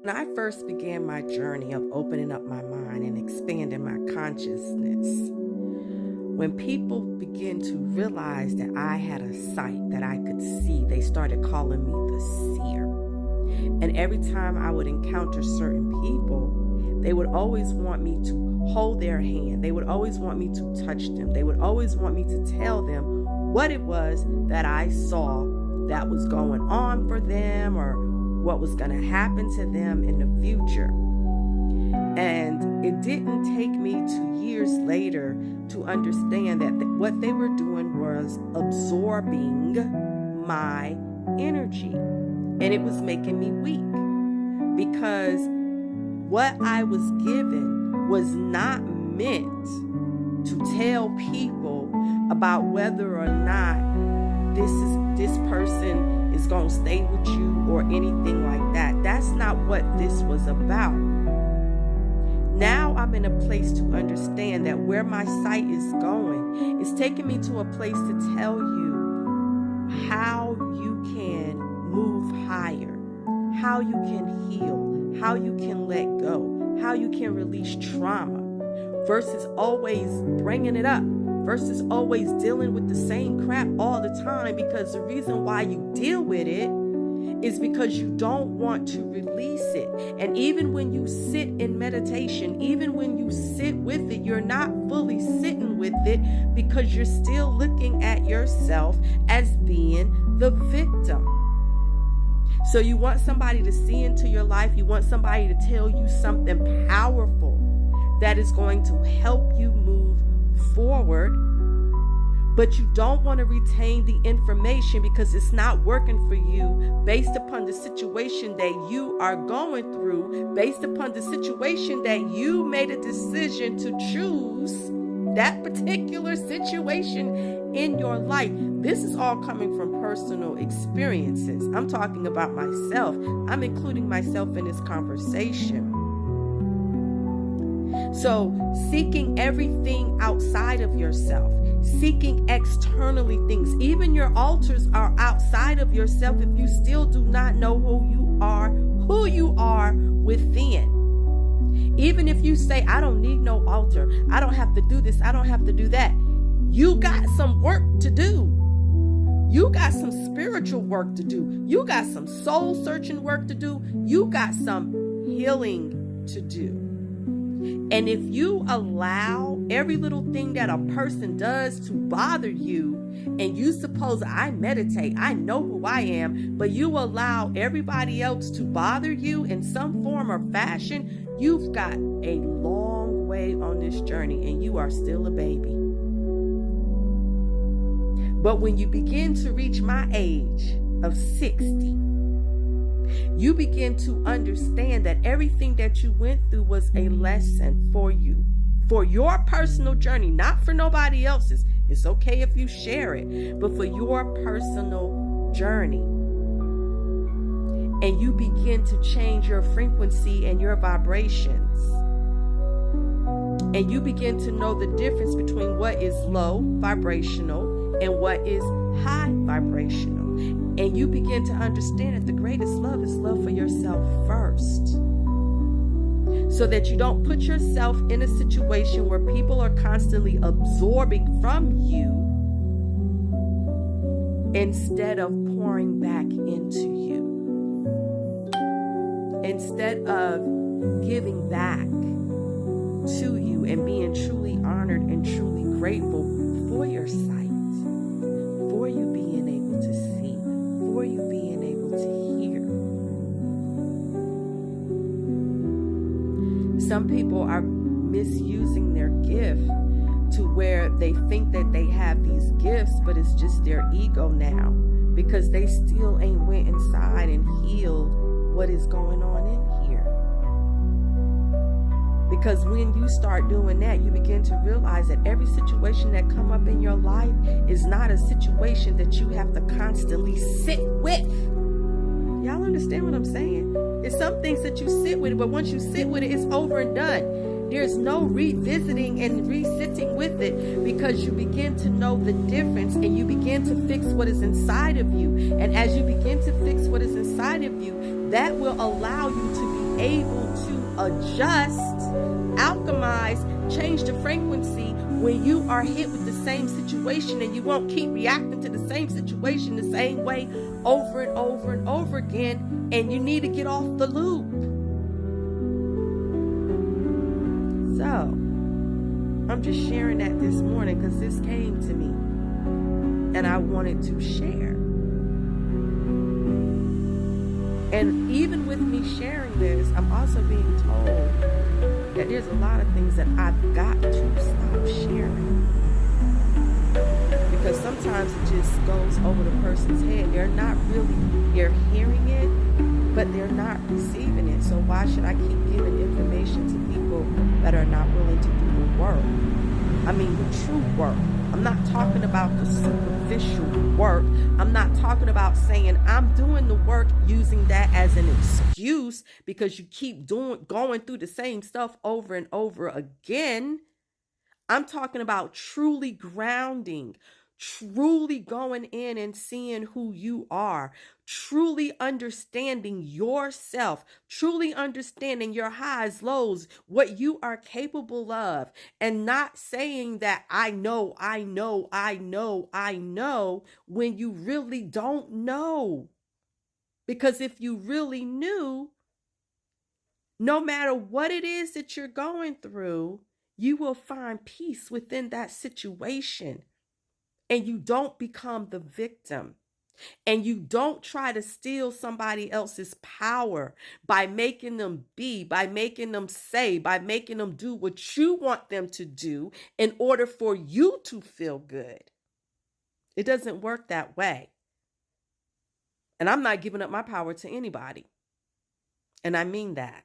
When I first began my journey of opening up my mind and expanding my consciousness, when people began to realize that I had a sight that I could see, they started calling me the seer. And every time I would encounter certain people, they would always want me to hold their hand. They would always want me to touch them. They would always want me to tell them what it was that I saw that was going on for them, or what was going to happen to them in the future. And it didn't take me 2 years later to understand that what they were doing was absorbing my energy. And it was making me weak, because what I was given was not meant to tell people about whether or not this person is going to stay with you or anything like that. That's not what this was about. Now I'm in a place to understand that where my sight is going is taking me to a place to tell you how you can move higher, how you can heal, how you can let go, how you can release trauma, versus always bringing it up, versus always dealing with the same crap all the time. Because the reason why you deal with it is because you don't want to release it. And even when you sit in meditation, even when you sit with it, you're not fully sitting with it, because you're still looking at yourself as being the victim. So you want somebody to see into your life. You want somebody to tell you something powerful that is going to help you move forward, but you don't want to retain the information because it's not working for you, based upon the situation that you are going through, based upon the situation that you made a decision to choose that particular situation in your life. This is all coming from personal experiences. I'm talking about myself. I'm including myself in this conversation. So seeking everything outside of yourself, seeking externally things, even your altars are outside of yourself if you still do not know who you are within. Even if you say, I don't need no altar, I don't have to do this, I don't have to do that, you got some work to do. You got some spiritual work to do. You got some soul searching work to do. You got some healing to do. And if you allow every little thing that a person does to bother you, and you suppose I meditate, I know who I am, but you allow everybody else to bother you in some form or fashion, you've got a long way on this journey, and you are still a baby. But when you begin to reach my age of 60, you begin to understand that everything that you went through was a lesson for you, for your personal journey, not for nobody else's. It's okay if you share it, but for your personal journey. And you begin to change your frequency and your vibrations. And you begin to know the difference between what is low vibrational and what is high vibrational. And you begin to understand that the greatest love is love for yourself first. So that you don't put yourself in a situation where people are constantly absorbing from you instead of pouring back into you. Instead of giving back to you and being truly honored and truly grateful for your sight, for you being able to see, for you being able to hear. Some people are misusing their gift to where they think that they have these gifts, but it's just their ego now, because they still ain't went inside and healed what is going on in here. Because when you start doing that, you begin to realize that every situation that come up in your life is not a situation that you have to constantly sit with. Y'all understand what I'm saying? It's some things that you sit with, but once you sit with it, it's over and done. There's no revisiting and resitting with it, because you begin to know the difference and you begin to fix what is inside of you. And as you begin to fix what is inside of you, that will allow you to be adjust, alchemize, change the frequency when you are hit with the same situation, and you won't keep reacting to the same situation the same way over and over and over again, and you need to get off the loop. So, I'm just sharing that this morning because this came to me and I wanted to share. And even with me sharing this, I'm also being told that there's a lot of things that I've got to stop sharing. Because sometimes it just goes over the person's head. They're hearing it, but they're not receiving it. So why should I keep giving information to people that are not willing to do the work? I mean, the true work. I'm not talking about the superficial work. I'm not talking about saying I'm doing the work using that as an excuse because you keep going through the same stuff over and over again. I'm talking about truly grounding, truly going in and seeing who you are, truly understanding yourself, truly understanding your highs, lows, what you are capable of, and not saying that I know, when you really don't know. Because if you really knew, no matter what it is that you're going through, you will find peace within that situation. And you don't become the victim. And you don't try to steal somebody else's power by making them be, by making them say, by making them do what you want them to do in order for you to feel good. It doesn't work that way. And I'm not giving up my power to anybody. And I mean that.